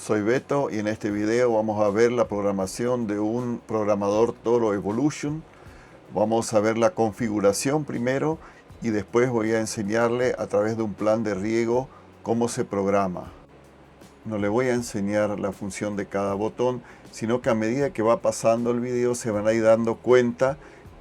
Soy Beto y en este video vamos a ver la programación de un programador Toro Evolution. Vamos a ver la configuración primero y después voy a enseñarle a través de un plan de riego cómo se programa. No le voy a enseñar la función de cada botón, sino que a medida que va pasando el video se van a ir dando cuenta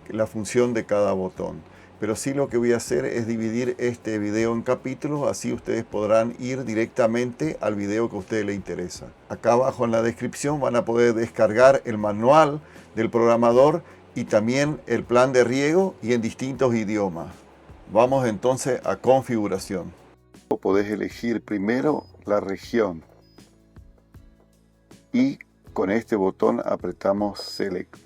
de la función de cada botón. Pero sí, lo que voy a hacer es dividir este video en capítulos, así ustedes podrán ir directamente al video que a ustedes les interesa. Acá abajo en la descripción van a poder descargar el manual del programador y también el plan de riego y en distintos idiomas. Vamos entonces a configuración. Podés elegir primero la región y con este botón apretamos Select.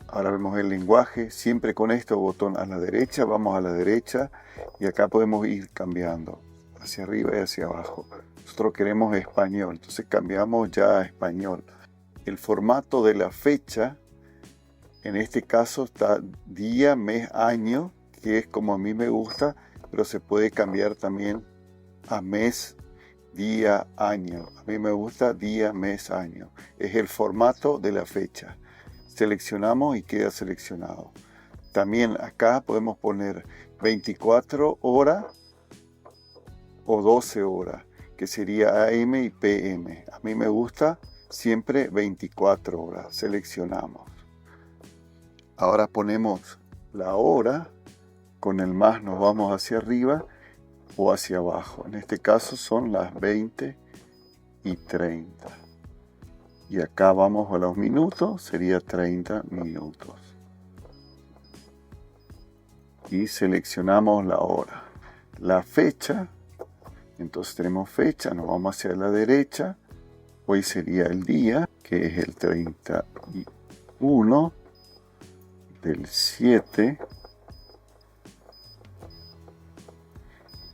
Ahora vemos el lenguaje, siempre con este botón a la derecha, vamos a la derecha y acá podemos ir cambiando hacia arriba y hacia abajo. Nosotros queremos español, entonces cambiamos ya a español. El formato de la fecha, en este caso está día, mes, año, que es como a mí me gusta, pero se puede cambiar también a mes, día, año. A mí me gusta día, mes, año. Es el formato de la fecha. Seleccionamos y queda seleccionado. También acá podemos poner 24 horas o 12 horas, que sería AM y PM. A mí me gusta siempre 24 horas. Seleccionamos. Ahora ponemos la hora, con el más nos vamos hacia arriba o hacia abajo. En este caso son las 20 y 30. Y acá vamos a los minutos, sería 30 minutos. Y seleccionamos la hora. La fecha, entonces tenemos fecha, nos vamos hacia la derecha. Hoy sería el día, que es el 31 del 7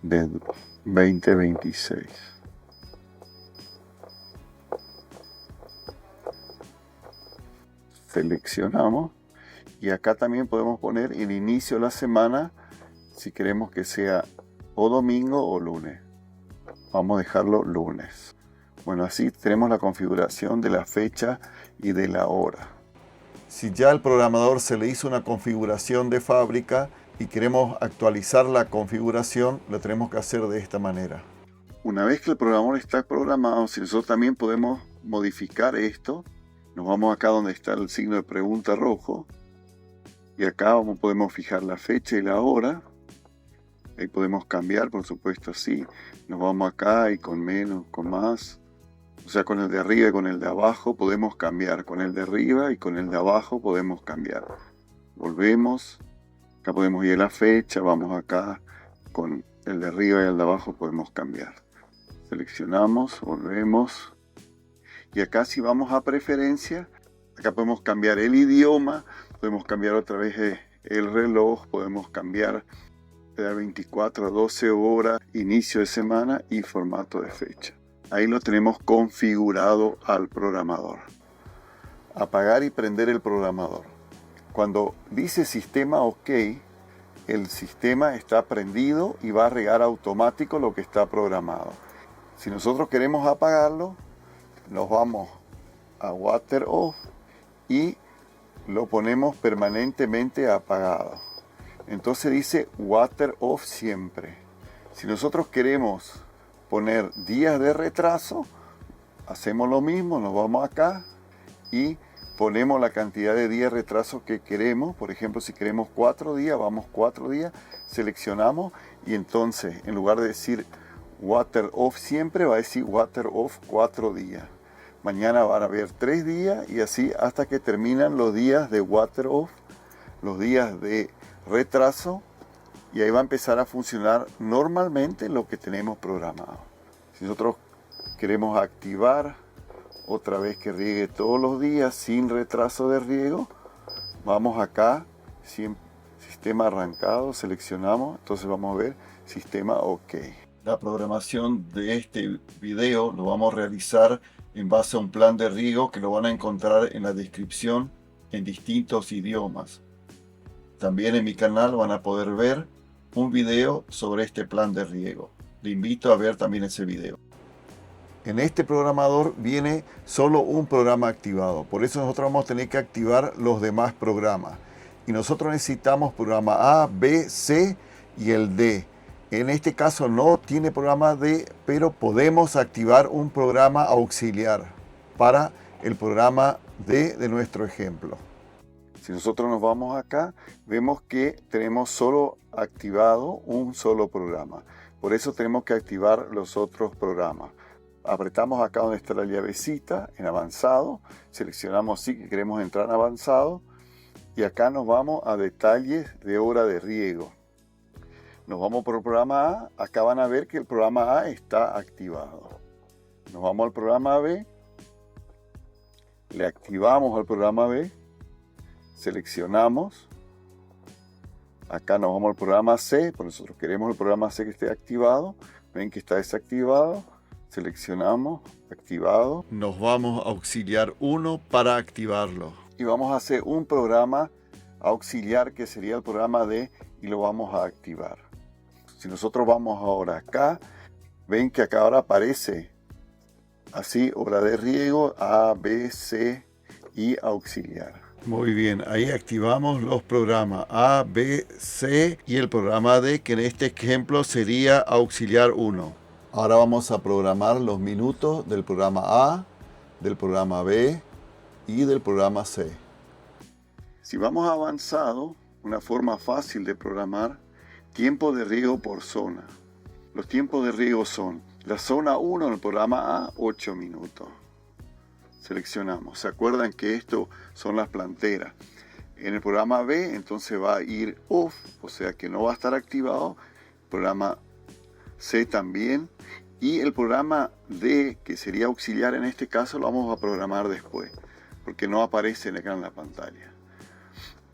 del 2026. Seleccionamos y acá también podemos poner el inicio de la semana si queremos que sea o domingo o lunes. Vamos a dejarlo lunes. Bueno, así tenemos la configuración de la fecha y de la hora. Si ya al programador se le hizo una configuración de fábrica y queremos actualizar la configuración, lo tenemos que hacer de esta manera. Una vez que el programador está programado, si nosotros también podemos modificar esto, nos vamos acá donde está el signo de pregunta rojo y acá podemos fijar la fecha y la hora. Ahí podemos cambiar, por supuesto, así. Nos vamos acá y con menos, con más. O sea, con el de arriba y con el de abajo podemos cambiar. Con el de arriba y con el de abajo podemos cambiar. Volvemos. Acá podemos ir a la fecha. Vamos acá con el de arriba y el de abajo podemos cambiar. Seleccionamos, volvemos. Y acá si vamos a preferencia, acá podemos cambiar el idioma, podemos cambiar otra vez el reloj, podemos cambiar de 24 a 12 horas, inicio de semana y formato de fecha. Ahí lo tenemos configurado al programador. Apagar y prender el programador. Cuando dice sistema OK, el sistema está prendido y va a regar automático lo que está programado. Si nosotros queremos apagarlo, nos vamos a Water Off y lo ponemos permanentemente apagado. Entonces dice Water Off siempre. Si nosotros queremos poner días de retraso, hacemos lo mismo, nos vamos acá y ponemos la cantidad de días de retraso que queremos. Por ejemplo, si queremos 4 días, vamos 4 días, seleccionamos y entonces en lugar de decir Water Off siempre, va a decir Water Off 4 días. Mañana van a haber 3 días y así hasta que terminan los días de Water Off, los días de retraso, y ahí va a empezar a funcionar normalmente lo que tenemos programado. Si nosotros queremos activar otra vez que riegue todos los días sin retraso de riego, vamos acá, sistema arrancado, seleccionamos, entonces vamos a ver sistema OK. La programación de este video lo vamos a realizar en base a un plan de riego que lo van a encontrar en la descripción en distintos idiomas. También en mi canal van a poder ver un video sobre este plan de riego. Le invito a ver también ese video. En este programador viene solo un programa activado. Por eso nosotros vamos a tener que activar los demás programas. Y nosotros necesitamos programa A, B, C y el D. En este caso no tiene programa D, pero podemos activar un programa auxiliar para el programa D de nuestro ejemplo. Si nosotros nos vamos acá, vemos que tenemos solo activado un solo programa. Por eso tenemos que activar los otros programas. Apretamos acá donde está la llavecita en avanzado, seleccionamos sí que queremos entrar en avanzado y acá nos vamos a detalles de hora de riego. Nos vamos por el programa A, acá van a ver que el programa A está activado. Nos vamos al programa B, le activamos al programa B, seleccionamos, acá nos vamos al programa C, por nosotros queremos el programa C que esté activado, ven que está desactivado, seleccionamos, activado. Nos vamos a auxiliar 1 para activarlo. Y vamos a hacer un programa auxiliar que sería el programa D y lo vamos a activar. Si nosotros vamos ahora acá, ven que acá ahora aparece así, hora de riego, A, B, C y auxiliar. Muy bien, ahí activamos los programas A, B, C y el programa D, que en este ejemplo sería auxiliar 1. Ahora vamos a programar los minutos del programa A, del programa B y del programa C. Si vamos a avanzado, una forma fácil de programar, tiempo de riego por zona. Los tiempos de riego son la zona 1 en el programa A, 8 minutos. Seleccionamos. ¿Se acuerdan que esto son las planteras? En el programa B, entonces va a ir off, o sea que no va a estar activado. Programa C también. Y el programa D, que sería auxiliar en este caso, lo vamos a programar después, porque no aparece acá en la pantalla.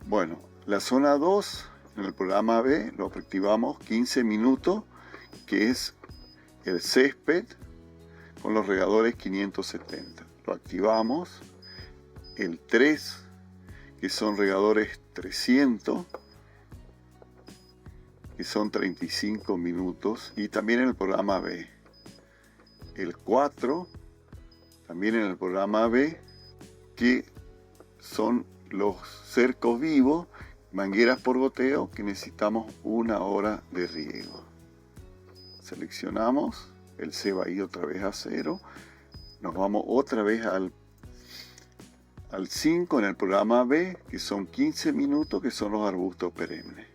Bueno, la zona 2, en el programa B, lo activamos 15 minutos, que es el césped con los regadores 570. Lo activamos. El 3, que son regadores 300, que son 35 minutos. Y también en el programa B. El 4, también en el programa B, que son los cercos vivos, mangueras por goteo, que necesitamos 1 hora de riego. Seleccionamos, el C va a ir otra vez a 0. Nos vamos otra vez al 5 en el programa B, que son 15 minutos, que son los arbustos perennes.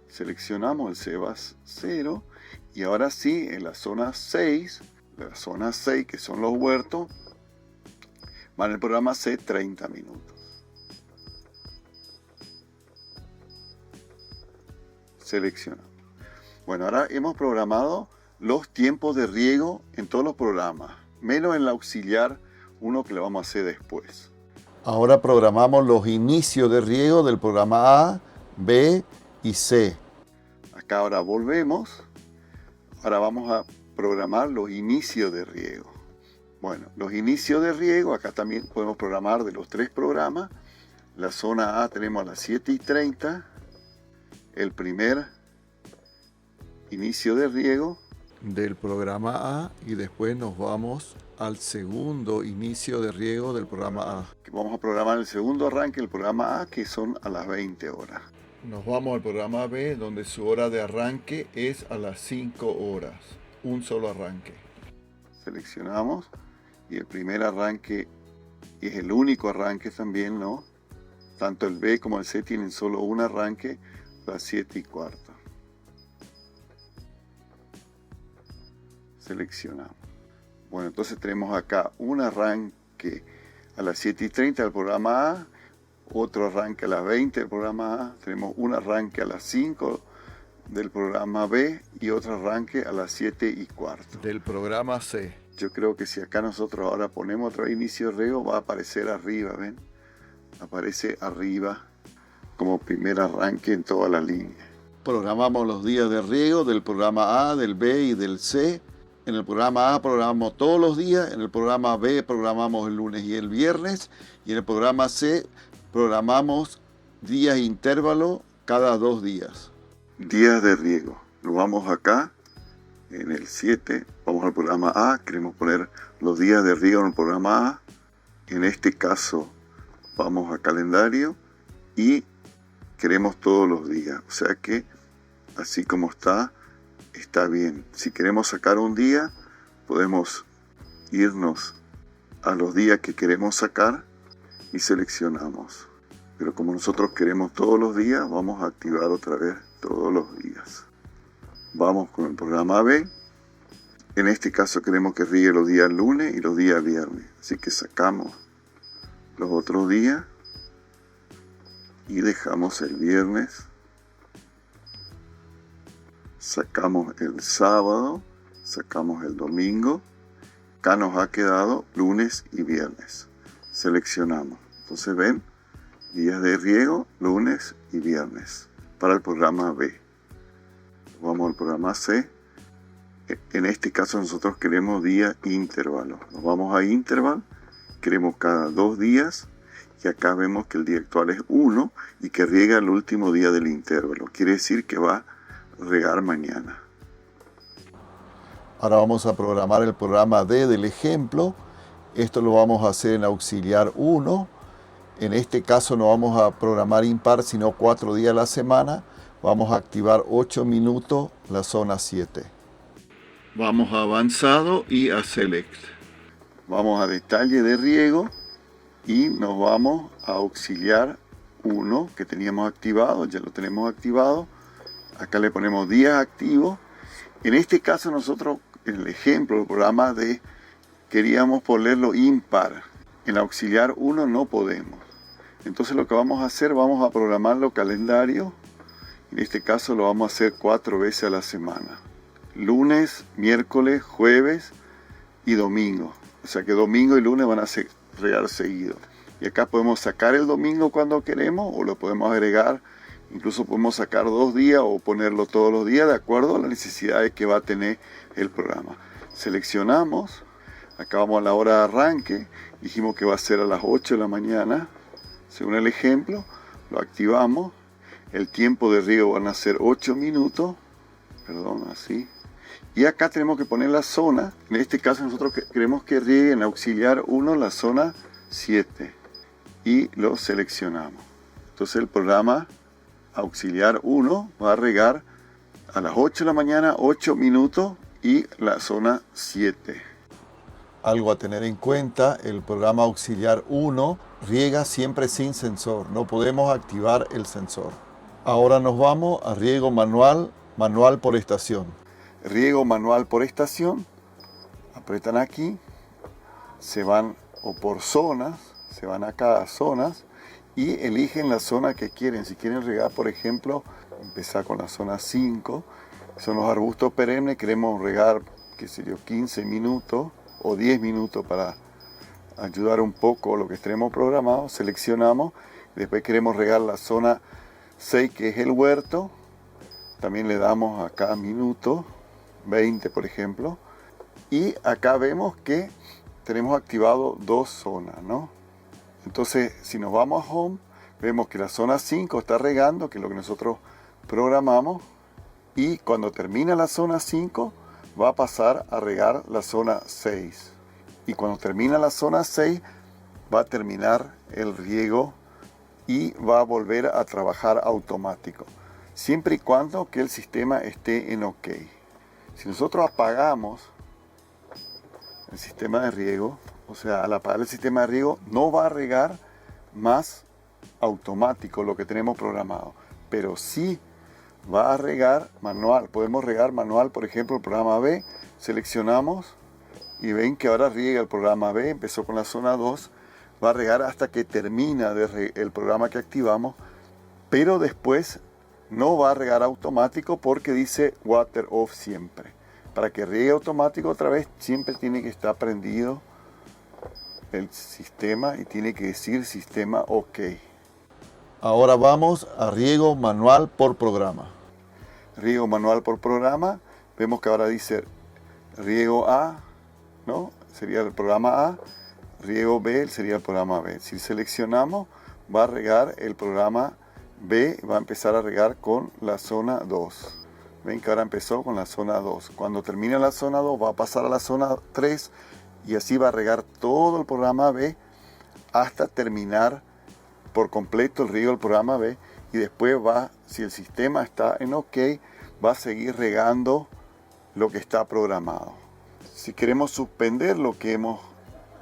Seleccionamos, el C va a 0. Y ahora sí, en la zona 6, que son los huertos, va en el programa C 30 minutos. Seleccionamos. Bueno, ahora hemos programado los tiempos de riego en todos los programas, menos en el auxiliar, uno que le vamos a hacer después. Ahora programamos los inicios de riego del programa A, B y C. Acá ahora volvemos. Ahora vamos a programar los inicios de riego. Bueno, los inicios de riego, acá también podemos programar de los 3 programas. La zona A tenemos a las 7:30, el primer inicio de riego del programa A, y después nos vamos al segundo inicio de riego del programa A. Vamos a programar el segundo arranque del programa A, que son a las 20 horas. Nos vamos al programa B, donde su hora de arranque es a las 5 horas. Un solo arranque. Seleccionamos. Y el primer arranque es el único arranque también, ¿no? Tanto el B como el C tienen solo un arranque a las 7:15. Seleccionamos. Bueno, entonces tenemos acá un arranque a las 7:30 del programa A, otro arranque a las 20 del programa A, tenemos un arranque a las 5 del programa B y otro arranque a las 7:15 del programa C. Yo creo que si acá nosotros ahora ponemos otro inicio de riego, va a aparecer arriba, ¿ven? Aparece arriba como primer arranque en toda la línea. Programamos los días de riego del programa A, del B y del C. En el programa A programamos todos los días, en el programa B programamos el lunes y el viernes, y en el programa C programamos días intervalo cada 2 días. Días de riego. Nos vamos acá, en el 7, vamos al programa A, queremos poner los días de riego en el programa A. En este caso vamos a calendario y queremos todos los días, o sea que así como está bien. Si queremos sacar un día, podemos irnos a los días que queremos sacar y seleccionamos. Pero como nosotros queremos todos los días, vamos a activar otra vez todos los días. Vamos con el programa B. En este caso queremos que riegue los días lunes y los días viernes. Así que sacamos los otros días y dejamos el viernes. Sacamos el sábado, sacamos el domingo. Acá nos ha quedado lunes y viernes. Seleccionamos. Entonces ven, días de riego, lunes y viernes para el programa B. Vamos al programa C. En este caso nosotros queremos día intervalo. Nos vamos a interval, queremos cada 2 días y acá vemos que el día actual es 1 y que riega el último día del intervalo. Quiere decir que va a regar mañana. Ahora vamos a programar el programa D del ejemplo. Esto lo vamos a hacer en auxiliar 1. En este caso no vamos a programar impar, sino 4 días a la semana. Vamos a activar 8 minutos la zona 7. Vamos a avanzado y a select. Vamos a detalle de riego y nos vamos a auxiliar 1 que teníamos activado, ya lo tenemos activado. Acá le ponemos días activos. En este caso nosotros, en el ejemplo, el programa D, queríamos ponerlo impar. En auxiliar 1 no podemos. Entonces lo que vamos a hacer, vamos a programarlo calendario. En este caso lo vamos a hacer 4 veces a la semana. Lunes, miércoles, jueves y domingo. O sea que domingo y lunes van a regar seguido. Y acá podemos sacar el domingo cuando queremos o lo podemos agregar. Incluso podemos sacar 2 días o ponerlo todos los días de acuerdo a las necesidades que va a tener el programa. Seleccionamos. Acá vamos a la hora de arranque. Dijimos que va a ser a las 8 de la mañana. Según el ejemplo, lo activamos. El tiempo de riego van a ser 8 minutos. Perdón, así. Y acá tenemos que poner la zona. En este caso nosotros queremos que riegue en auxiliar 1 la zona 7. Y lo seleccionamos. Entonces el programa auxiliar 1 va a regar a las 8 de la mañana, 8 minutos y la zona 7. Algo a tener en cuenta, el programa auxiliar 1 riega siempre sin sensor. No podemos activar el sensor. Ahora nos vamos a riego manual, manual por estación. Riego manual por estación, apretan aquí, se van o por zonas, se van acá a zonas y eligen la zona que quieren. Si quieren regar, por ejemplo, empezar con la zona 5, son los arbustos perennes, queremos regar, qué sé yo, 15 minutos o 10 minutos para ayudar un poco lo que tenemos programado, seleccionamos, después queremos regar la zona 6 que es el huerto, también le damos acá minutos, 20 por ejemplo, y acá vemos que tenemos activado 2 zonas, ¿no? Entonces, si nos vamos a Home, vemos que la zona 5 está regando, que es lo que nosotros programamos, y cuando termina la zona 5, va a pasar a regar la zona 6. Y cuando termina la zona 6, va a terminar el riego y va a volver a trabajar automático, siempre y cuando que el sistema esté en OK. Si nosotros apagamos el sistema de riego, o sea, al apagar el sistema de riego, no va a regar más automático lo que tenemos programado, pero sí va a regar manual. Podemos regar manual, por ejemplo, el programa B, seleccionamos y ven que ahora riega el programa B, empezó con la zona 2, va a regar hasta que termina el programa que activamos, pero después no va a regar automático porque dice water off siempre. Para que riegue automático otra vez siempre tiene que estar prendido el sistema y tiene que decir sistema OK. Ahora vamos a riego manual por programa. Riego manual por programa, vemos que ahora dice riego A, ¿no? Sería el programa A, riego B sería el programa B. Si seleccionamos, va a regar el programa B, va a empezar a regar con la zona 2. Ven que ahora empezó con la zona 2. Cuando termine la zona 2 va a pasar a la zona 3 y así va a regar todo el programa B hasta terminar por completo el riego del programa B, y después va, si el sistema está en OK, va a seguir regando lo que está programado. Si queremos suspender lo que hemos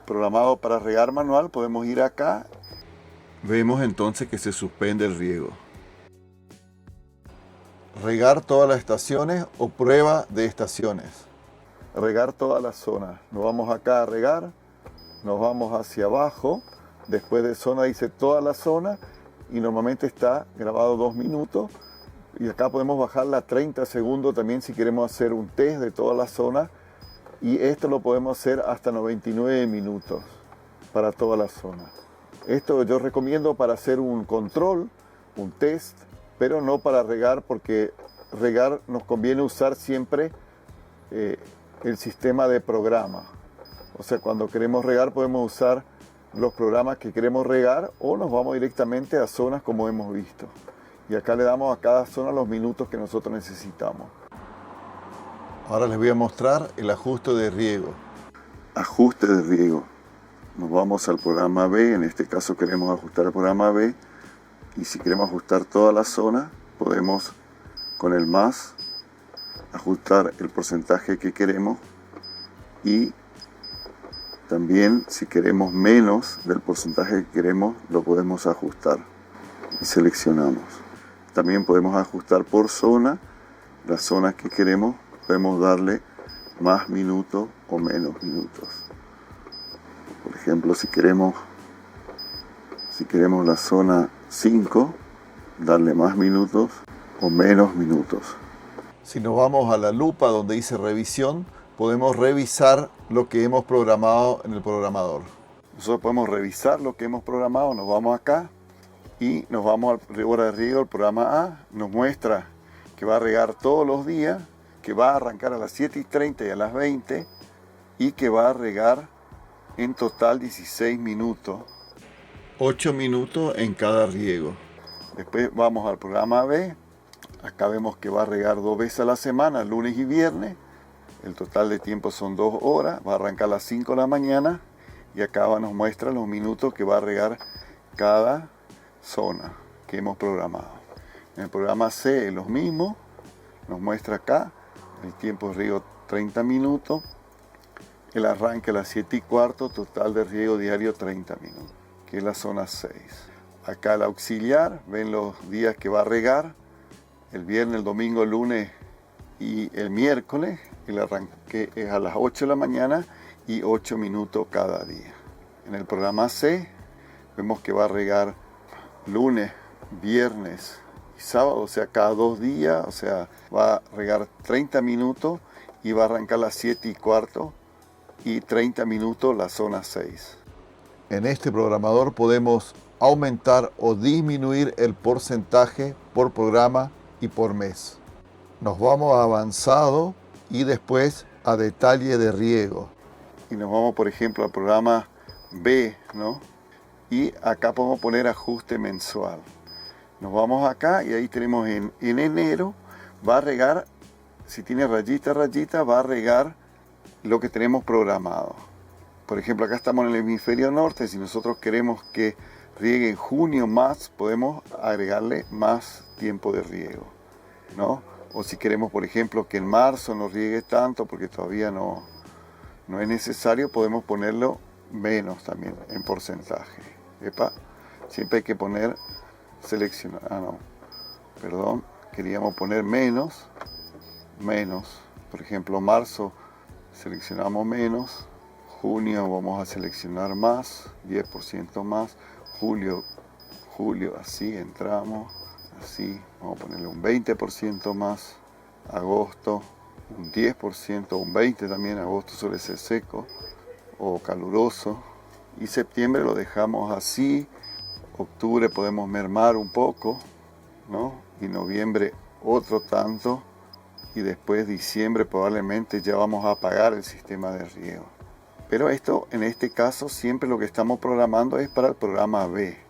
programado para regar manual, podemos ir acá. Vemos entonces que se suspende el riego. Regar todas las estaciones o prueba de estaciones. Regar todas las zonas. Nos vamos acá a regar, nos vamos hacia abajo, después de zona dice toda la zona y normalmente está grabado 2 minutos, y acá podemos bajarla a 30 segundos también si queremos hacer un test de toda la zona, y esto lo podemos hacer hasta 99 minutos para toda la zona. Esto yo recomiendo para hacer un control, un test, pero no para regar, porque regar nos conviene usar siempre el sistema de programa. O sea, cuando queremos regar podemos usar los programas que queremos regar o nos vamos directamente a zonas como hemos visto. Y acá le damos a cada zona los minutos que nosotros necesitamos. Ahora les voy a mostrar el ajuste de riego. Ajuste de riego. Nos vamos al programa B, en este caso queremos ajustar el programa B, y si queremos ajustar toda la zona, podemos con el más ajustar el porcentaje que queremos, y también si queremos menos del porcentaje que queremos, lo podemos ajustar y seleccionamos. También podemos ajustar por zona, las zonas que queremos, podemos darle más minutos o menos minutos. Por ejemplo, si queremos la zona 5, darle más minutos o menos minutos. Si nos vamos a la lupa donde dice revisión, podemos revisar lo que hemos programado en el programador. Nosotros podemos revisar lo que hemos programado, nos vamos acá y nos vamos al hora de riego. El programa A nos muestra que va a regar todos los días, que va a arrancar a las 7:30 y a las 20 y que va a regar en total 16 minutos, 8 minutos en cada riego. Después vamos al programa B, acá vemos que va a regar 2 veces a la semana, lunes y viernes. El total de tiempo son 2 horas, va a arrancar a las 5 de la mañana y acá nos muestra los minutos que va a regar cada zona que hemos programado. En el programa C es lo mismo, nos muestra acá el tiempo de riego 30 minutos, el arranque a las 7:15, total de riego diario 30 minutos, que es la zona 6. Acá el auxiliar, ven los días que va a regar, el viernes, el domingo, el lunes y el miércoles. El arranque es a las 8 de la mañana y 8 minutos cada día. En el programa C vemos que va a regar lunes, viernes y sábado, o sea, cada 2 días, o sea, va a regar 30 minutos y va a arrancar a las 7:15 y 30 minutos la zona 6. En este programador podemos aumentar o disminuir el porcentaje por programa y por mes. Nos vamos a avanzado y después a detalle de riego. Y nos vamos, por ejemplo, al programa B, ¿no? Y acá podemos poner ajuste mensual. Nos vamos acá y ahí tenemos en enero, va a regar, si tiene rayita, va a regar lo que tenemos programado. Por ejemplo, acá estamos en el hemisferio norte, si nosotros queremos que riegue en junio más, podemos agregarle más tiempo de riego, ¿no? O si queremos, por ejemplo, que en marzo no riegue tanto porque todavía no es necesario, podemos ponerlo menos también en porcentaje. Epa, siempre hay que poner, seleccionar, queríamos poner menos. Por ejemplo, marzo seleccionamos menos, junio vamos a seleccionar más, 10% más, julio, así entramos. Así, vamos a ponerle un 20% más, agosto un 10%, un 20% también, agosto suele ser seco o caluroso, y septiembre lo dejamos así, octubre podemos mermar un poco, ¿no? Y noviembre otro tanto, y después diciembre probablemente ya vamos a apagar el sistema de riego. Pero esto, en este caso, siempre lo que estamos programando es para el programa B.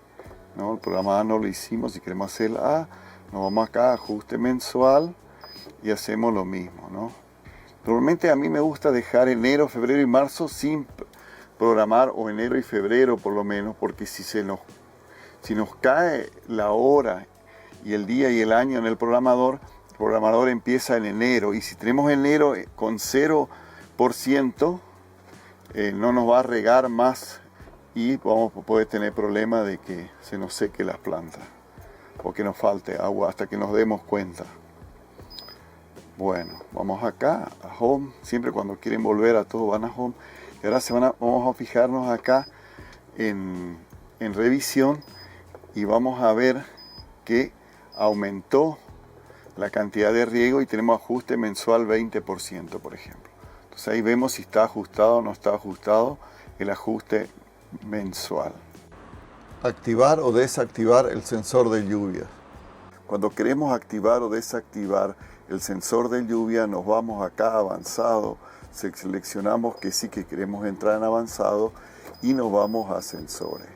¿No? El programa A no lo hicimos, si queremos hacer el A, nos vamos acá a ajuste mensual y hacemos lo mismo, ¿no? Normalmente a mí me gusta dejar enero, febrero y marzo sin programar, o enero y febrero por lo menos, porque si nos cae la hora y el día y el año en el programador empieza en enero, y si tenemos enero con 0%, no nos va a regar más y vamos a poder tener problemas de que se nos seque las plantas o que nos falte agua hasta que nos demos cuenta. Bueno, vamos acá a Home. Siempre cuando quieren volver a todo van a Home. Y ahora vamos a fijarnos acá en revisión, y vamos a ver que aumentó la cantidad de riego y tenemos ajuste mensual 20%, por ejemplo. Entonces ahí vemos si está ajustado o no está ajustado el ajuste mensual. Activar o desactivar el sensor de lluvia. Cuando queremos activar o desactivar el sensor de lluvia, nos vamos acá a avanzado, seleccionamos que sí que queremos entrar en avanzado y nos vamos a sensores.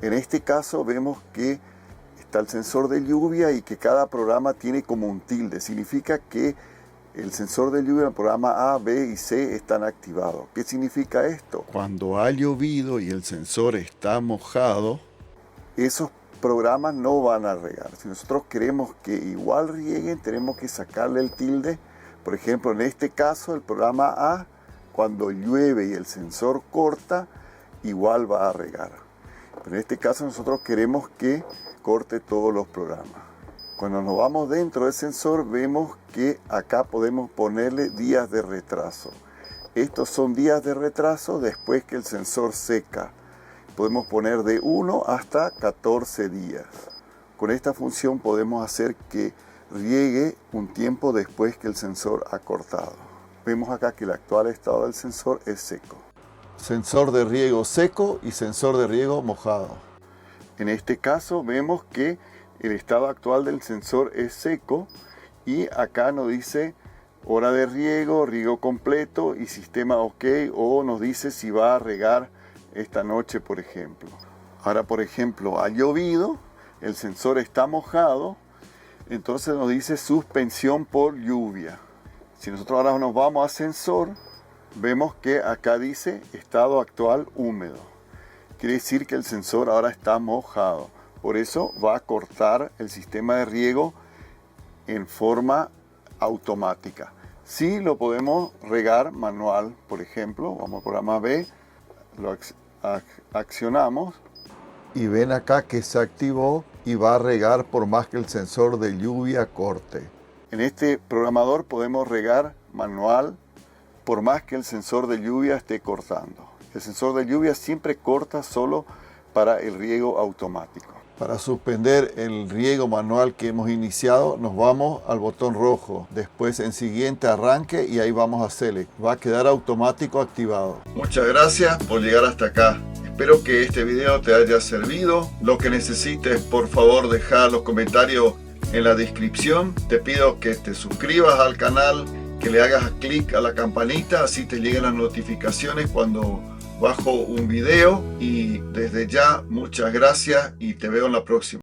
En este caso vemos que está el sensor de lluvia y que cada programa tiene como un tilde. Significa que el sensor de lluvia en el programa A, B y C están activados. ¿Qué significa esto? Cuando ha llovido y el sensor está mojado, esos programas no van a regar. Si nosotros queremos que igual rieguen, tenemos que sacarle el tilde. Por ejemplo, en este caso, el programa A, cuando llueve y el sensor corta, igual va a regar. Pero en este caso nosotros queremos que corte todos los programas. Cuando nos vamos dentro del sensor, vemos que acá podemos ponerle días de retraso. Estos son días de retraso después que el sensor seca. Podemos poner de 1 hasta 14 días. Con esta función podemos hacer que riegue un tiempo después que el sensor ha cortado. Vemos acá que el actual estado del sensor es seco. Sensor de riego seco y sensor de riego mojado. En este caso vemos que el estado actual del sensor es seco, y acá nos dice hora de riego, riego completo y sistema OK, o nos dice si va a regar esta noche, por ejemplo. Ahora, por ejemplo, ha llovido, el sensor está mojado, entonces nos dice suspensión por lluvia. Si nosotros ahora nos vamos a sensor, vemos que acá dice estado actual húmedo. Quiere decir que el sensor ahora está mojado. Por eso va a cortar el sistema de riego en forma automática. Sí lo podemos regar manual, por ejemplo, vamos al programa B, lo accionamos y ven acá que se activó y va a regar por más que el sensor de lluvia corte. En este programador podemos regar manual por más que el sensor de lluvia esté cortando. El sensor de lluvia siempre corta solo para el riego automático. Para suspender el riego manual que hemos iniciado, nos vamos al botón rojo. Después en siguiente arranque y ahí vamos a Select. Va a quedar automático activado. Muchas gracias por llegar hasta acá. Espero que este video te haya servido. Lo que necesites, por favor, deja los comentarios en la descripción. Te pido que te suscribas al canal, que le hagas clic a la campanita, así te lleguen las notificaciones cuando bajo un video. Y desde ya, muchas gracias y te veo en la próxima.